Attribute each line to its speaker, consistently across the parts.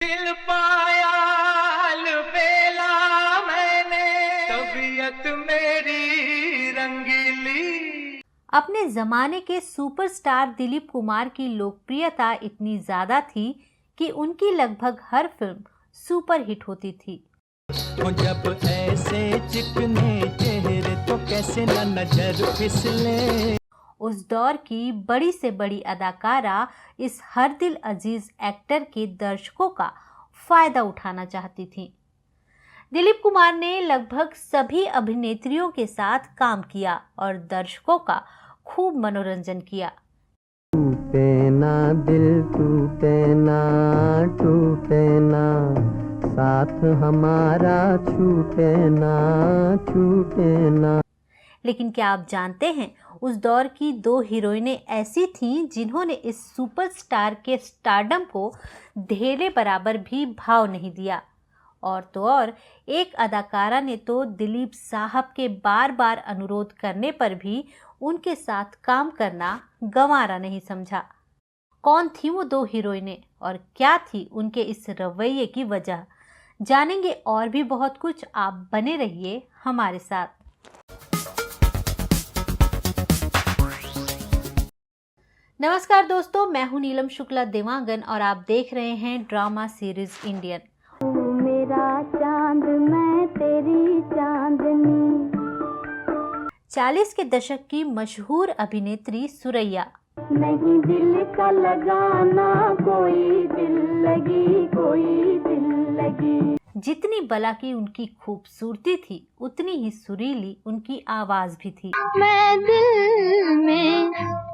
Speaker 1: दिल पाया बेला मैंने, तबीयत मेरी रंगीली।
Speaker 2: अपने जमाने के सुपरस्टार दिलीप कुमार की लोकप्रियता इतनी ज्यादा थी कि उनकी लगभग हर फिल्म सुपरहिट होती थी।
Speaker 3: जब ऐसे चिकने चेहरे तो कैसे न नजर फिसले।
Speaker 2: उस दौर की बड़ी से बड़ी अदाकारा इस हर दिल अजीज एक्टर के दर्शकों का फायदा उठाना चाहती थी। दिलीप कुमार ने लगभग सभी अभिनेत्रियों के साथ काम किया और दर्शकों का खूब मनोरंजन किया।
Speaker 3: टूटे ना दिल टूटे ना साथ हमारा छूटे ना।
Speaker 2: लेकिन क्या आप जानते हैं, उस दौर की दो हीरोइनें ऐसी थीं जिन्होंने इस सुपरस्टार के स्टारडम को ढेले बराबर भी भाव नहीं दिया। और तो और एक अदाकारा ने तो दिलीप साहब के बार बार अनुरोध करने पर भी उनके साथ काम करना गंवारा नहीं समझा। कौन थी वो दो हीरोइनें और क्या थी उनके इस रवैये की वजह, जानेंगे और भी बहुत कुछ। आप बने रहिए हमारे साथ। नमस्कार दोस्तों, मैं हूं नीलम शुक्ला देवांगन और आप देख रहे हैं ड्रामा सीरीज इंडियन।
Speaker 4: मेरा चांद मैं तेरी चांदनी।
Speaker 2: 40 के दशक की मशहूर अभिनेत्री सुरैया।
Speaker 4: नहीं दिल का लगाना कोई दिल लगी।
Speaker 2: जितनी बला की उनकी खूबसूरती थी, उतनी ही सुरीली उनकी आवाज भी थी।
Speaker 4: मैं दिल में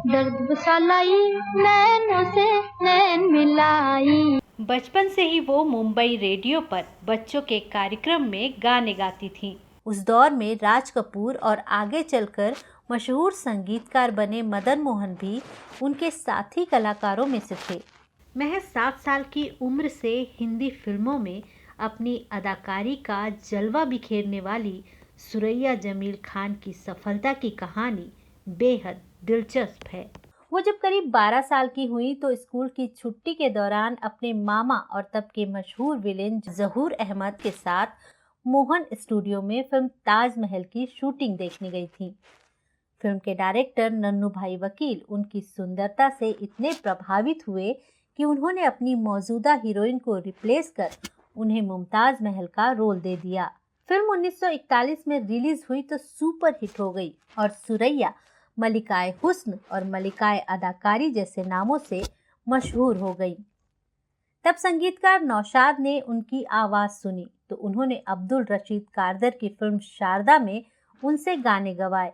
Speaker 4: दर्द बसा लाई, नैनों से नैन मिलाई।
Speaker 2: बचपन से ही वो मुंबई रेडियो पर बच्चों के कार्यक्रम में गाने गाती थीं। उस दौर में राज कपूर और आगे चलकर मशहूर संगीतकार बने मदन मोहन भी उनके साथी कलाकारों में से थे। महज 7 साल की उम्र से हिंदी फिल्मों में अपनी अदाकारी का जलवा बिखेरने वाली सुरैया जमील खान की सफलता की कहानी बेहद दिलचस्प है। वो जब करीब 12 साल की हुई तो स्कूल की छुट्टी के दौरान अपने मामा और तब के मशहूर विलेन जहूर अहमद के साथ मोहन स्टूडियो में फिल्म ताजमहल की शूटिंग देखने गई थी। फिल्म के डायरेक्टर नन्नू भाई वकील उनकी सुंदरता से इतने प्रभावित हुए कि उन्होंने अपनी मौजूदा हीरोइन को रिप्लेस कर उन्हें मुमताज महल का रोल दे दिया। फिल्म 1941 में रिलीज हुई तो सुपर हिट हो गई और सुरैया मलिकाए हुस्न और मलिकाए अदाकारी जैसे नामों से मशहूर हो गई। तब संगीतकार नौशाद ने उनकी आवाज सुनी तो उन्होंने अब्दुल रशीद कारदर की फिल्म शारदा में उनसे गाने गवाए।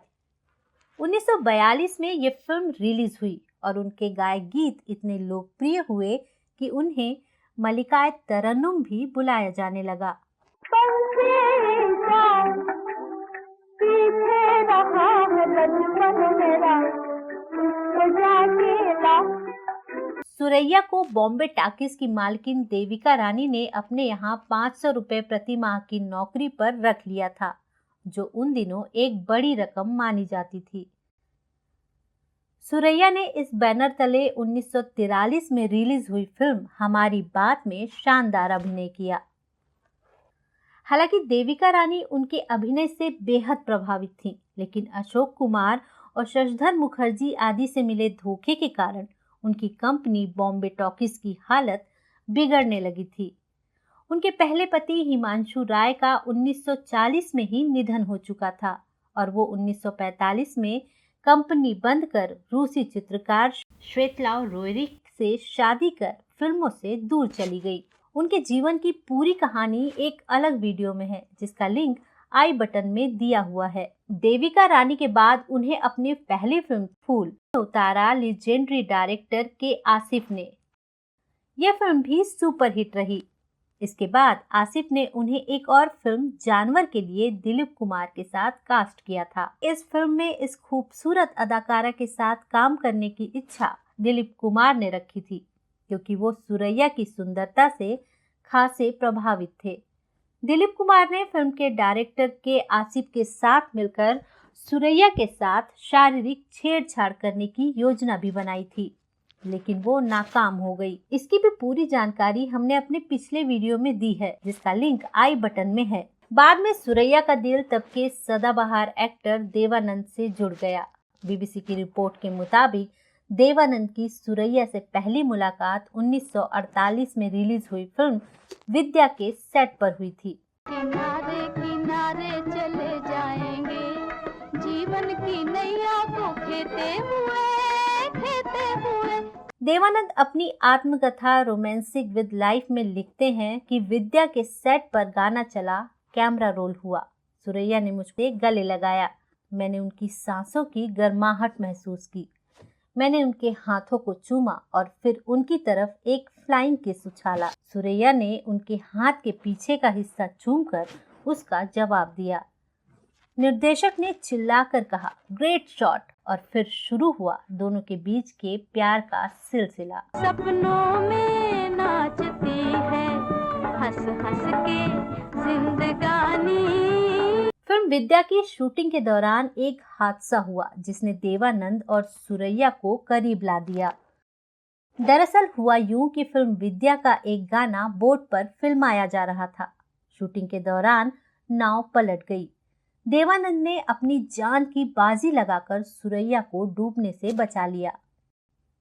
Speaker 2: 1942 में ये फिल्म रिलीज हुई और उनके गाए गीत इतने लोकप्रिय हुए कि उन्हें मलिकाए तरन्नुम भी बुलाया जाने लगा। सुरैया को बॉम्बे टाकीज की मालकिन देविका रानी ने अपने यहाँ 500 रुपए प्रति माह की नौकरी पर रख लिया था, जो उन दिनों एक बड़ी रकम मानी जाती थी। सुरैया ने इस बैनर तले 1943 में रिलीज हुई फिल्म हमारी बात में शानदार अभिनय किया। हालांकि देविका रानी उनके अभिनय से बेहद प्रभावित थीं, लेकिन अशोक कुमार और शशधर मुखर्जी आदि से मिले धोखे के कारण उनकी कंपनी बॉम्बे टॉकीज की हालत बिगड़ने लगी थी। उनके पहले पति हिमांशु राय का 1940 में ही निधन हो चुका था और वो 1945 में कंपनी बंद कर रूसी चित्रकार श्वेतलाव रोएरिक से शादी कर फिल्मों से दूर चली गई। उनके जीवन की पूरी कहानी एक अलग वीडियो में है, जिसका लिंक आई बटन में दिया हुआ है। देविका रानी के बाद उन्हें अपनी पहली फिल्म फूल उतारा लीजेंडरी डायरेक्टर के आसिफ ने। यह फिल्म भी सुपरहिट रही। इसके बाद आसिफ ने उन्हें एक और फिल्म जानवर के लिए दिलीप कुमार के साथ कास्ट किया था। इस फिल्म में इस खूबसूरत अदाकारा के साथ काम करने की इच्छा दिलीप कुमार ने रखी थी, क्योंकि वो सुरैया की सुंदरता से खासे प्रभावित थे। दिलीप कुमार ने फिल्म के डायरेक्टर के आसिफ के साथ मिलकर सुरैया के साथ शारीरिक छेड़छाड़ करने की योजना भी बनाई थी। लेकिन वो नाकाम हो गई। इसकी भी पूरी जानकारी हमने अपने पिछले वीडियो में दी है, जिसका लिंक आई बटन में है। बाद में सुरैया का दिल तब के सदाबहार एक्टर देवानंद से जुड़ गया। बीबीसी की रिपोर्ट के मुताबिक देवानंद की सुरैया से पहली मुलाकात 1948 में रिलीज हुई फिल्म विद्या के सेट पर हुई थी।
Speaker 4: किनारे किनारे चले जाएंगे, जीवन की नैया को खेते हुए।
Speaker 2: देवानंद अपनी आत्मकथा रोमांसिक विद लाइफ में लिखते हैं कि विद्या के सेट पर गाना चला, कैमरा रोल हुआ, सुरैया ने मुझसे गले लगाया, मैंने उनकी सांसों की गर्माहट महसूस की, मैंने उनके हाथों को चूमा और फिर उनकी तरफ एक फ्लाइंग किस उछाला। सुरैया ने उनके हाथ के पीछे का हिस्सा चूमकर उसका जवाब दिया। निर्देशक ने चिल्लाकर कहा, ग्रेट शॉट, और फिर शुरू हुआ दोनों के बीच के प्यार का सिलसिला।
Speaker 4: सपनों में नाचती है हंस हंस के जिंदगानी।
Speaker 2: फिल्म विद्या की शूटिंग के दौरान एक हादसा हुआ जिसने देवानंद और सुरैया को करीब ला दिया। दरअसल हुआ यूं कि फिल्म विद्या का एक गाना बोट पर फिल्माया जा रहा था। शूटिंग के दौरान नाव पलट गई। देवानंद ने अपनी जान की बाजी लगाकर सुरैया को डूबने से बचा लिया।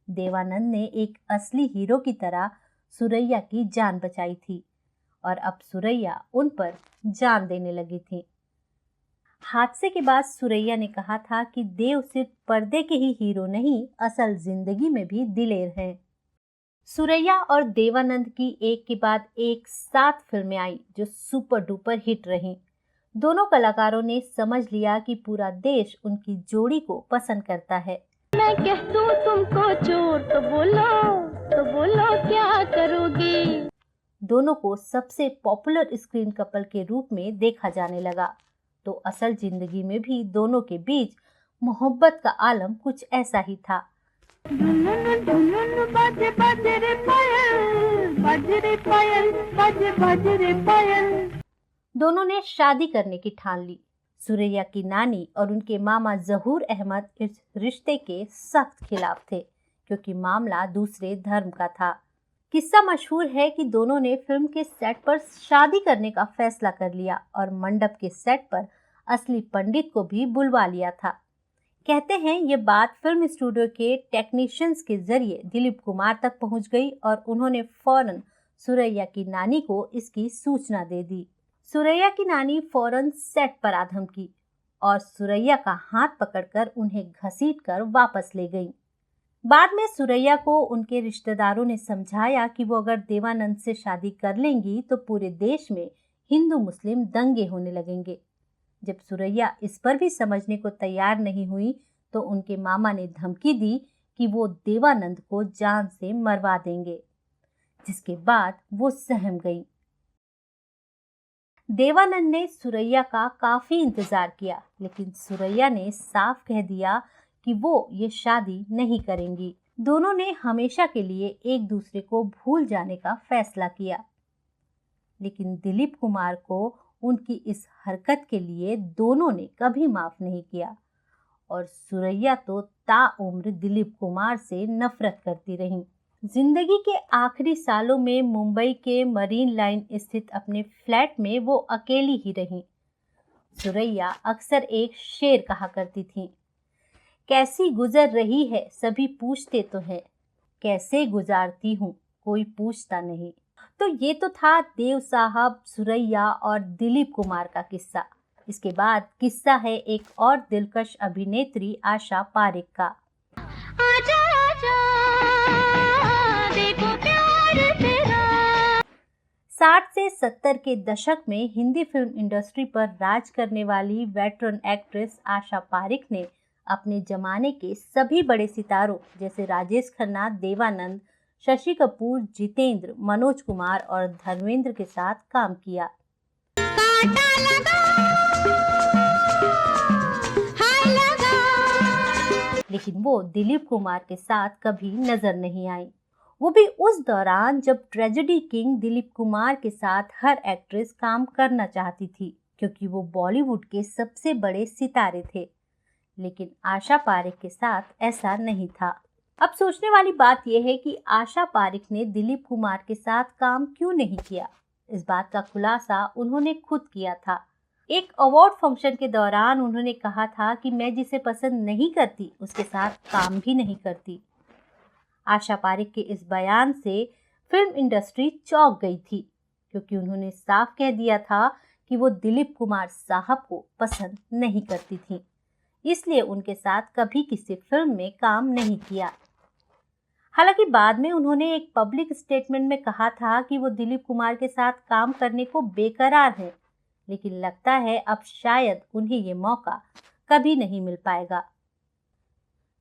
Speaker 2: देवानंद ने एक असली हीरो की तरह सुरैया की जान बचाई थी और अब सुरैया उन पर जान देने लगी थी। हादसे के बाद सुरैया ने कहा था कि देव सिर्फ पर्दे के ही हीरो नहीं, असल जिंदगी में भी दिलेर हैं। सुरैया और देवानंद की एक के बाद एक 7 फिल्में आई जो सुपर डुपर हिट रहीं। दोनों कलाकारों ने समझ लिया कि पूरा देश उनकी जोड़ी को पसंद करता है।
Speaker 4: मैं कह दूं तुमको चोर तो बोलो क्या करोगी।
Speaker 2: दोनों को सबसे पॉपुलर स्क्रीन कपल के रूप में देखा जाने लगा। तो असल जिंदगी में भी दोनों के बीच मोहब्बत का आलम कुछ ऐसा ही था।
Speaker 4: बाजे बाजे रे पायल, बाजे रे पायल, बाजे बाजे रे पायल।
Speaker 2: दोनों ने शादी करने की ठान ली। सुरैया की नानी और उनके मामा जहूर अहमद इस रिश्ते के सख्त खिलाफ थे क्योंकि मामला दूसरे धर्म का था। किस्सा मशहूर है कि दोनों ने फिल्म के सेट पर शादी करने का फैसला कर लिया और मंडप के सेट पर असली पंडित को भी बुलवा लिया था। कहते हैं ये बात फिल्म स्टूडियो के टेक्नीशियंस के जरिए दिलीप कुमार तक पहुंच गई और उन्होंने फौरन सुरैया की नानी को इसकी सूचना दे दी। सुरैया की नानी फौरन सेट पर आ धमकी और सुरैया का हाथ पकड़कर उन्हें घसीटकर वापस ले गई। बाद में सुरैया को उनके रिश्तेदारों ने समझाया कि वो अगर देवानंद से शादी कर लेंगी तो पूरे देश में हिंदू मुस्लिम दंगे होने लगेंगे। जब सुरैया इस पर भी समझने को तैयार नहीं हुई तो उनके मामा ने धमकी दी कि वो देवानंद को जान से मरवा देंगे, जिसके बाद वो सहम गई। देवानंद ने सुरैया का काफी इंतजार किया, लेकिन सुरैया ने साफ कह दिया कि वो ये शादी नहीं करेंगी। दोनों ने हमेशा के लिए एक दूसरे को भूल जाने का फैसला किया, लेकिन दिलीप कुमार को उनकी इस हरकत के लिए दोनों ने कभी माफ नहीं किया और सुरैया तो ताउम्र दिलीप कुमार से नफरत करती रहीं। जिंदगी के आखिरी सालों में मुंबई के मरीन लाइन स्थित अपने फ्लैट में वो अकेली ही रहीं। सुरैया अक्सर एक शेर कहा करती थीं, कैसी गुजर रही है सभी पूछते तो हैं, कैसे गुजारती हूँ कोई पूछता नहीं। तो ये तो था देव साहब, सुरैया और दिलीप कुमार का किस्सा। इसके बाद किस्सा है एक और दिलकश अभिनेत्री आशा पारेख का।
Speaker 4: आजा आजा देखो प्यार तेरा।
Speaker 2: 60 से 70 के दशक में हिंदी फिल्म इंडस्ट्री पर राज करने वाली वेटरन एक्ट्रेस आशा पारेख ने अपने जमाने के सभी बड़े सितारों जैसे राजेश खन्ना, देवानंद, शशि कपूर, जितेंद्र, मनोज कुमार और धर्मेंद्र के साथ काम किया। लेकिन वो दिलीप कुमार के साथ कभी नजर नहीं आई, वो भी उस दौरान जब ट्रेजेडी किंग दिलीप कुमार के साथ हर एक्ट्रेस काम करना चाहती थी क्योंकि वो बॉलीवुड के सबसे बड़े सितारे थे। लेकिन आशा पारेख के साथ ऐसा नहीं था। अब सोचने वाली बात यह है कि आशा पारिक ने दिलीप कुमार के साथ काम क्यों नहीं किया। इस बात का खुलासा उन्होंने खुद किया था। एक अवार्ड फंक्शन के दौरान उन्होंने कहा था कि मैं जिसे पसंद नहीं करती उसके साथ काम भी नहीं करती। आशा पारिक के इस बयान से फिल्म इंडस्ट्री चौंक गई थी, क्योंकि उन्होंने साफ कह दिया था कि वो दिलीप कुमार साहब को पसंद नहीं करती थी, इसलिए उनके साथ कभी किसी फिल्म में काम नहीं किया। हालांकि बाद में उन्होंने एक पब्लिक स्टेटमेंट में कहा था कि वो दिलीप कुमार के साथ काम करने को बेकरार हैं, लेकिन लगता है अब शायद उन्हें ये मौका कभी नहीं मिल पाएगा।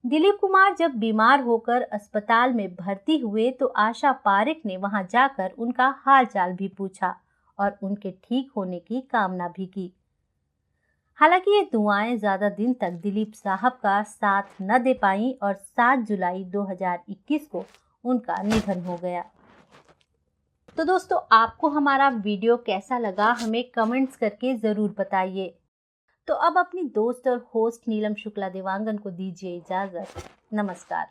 Speaker 2: दिलीप कुमार जब बीमार होकर अस्पताल में भर्ती हुए तो आशा पारिक ने वहां जाकर उनका हालचाल भी पूछा और उनके ठीक होने की कामना भी की। हालांकि ये दुआएं ज्यादा दिन तक दिलीप साहब का साथ न दे पाईं और 7 जुलाई 2021 को उनका निधन हो गया। तो दोस्तों, आपको हमारा वीडियो कैसा लगा हमें कमेंट्स करके जरूर बताइए। तो अब अपनी दोस्त और होस्ट नीलम शुक्ला देवांगन को दीजिए इजाजत। नमस्कार।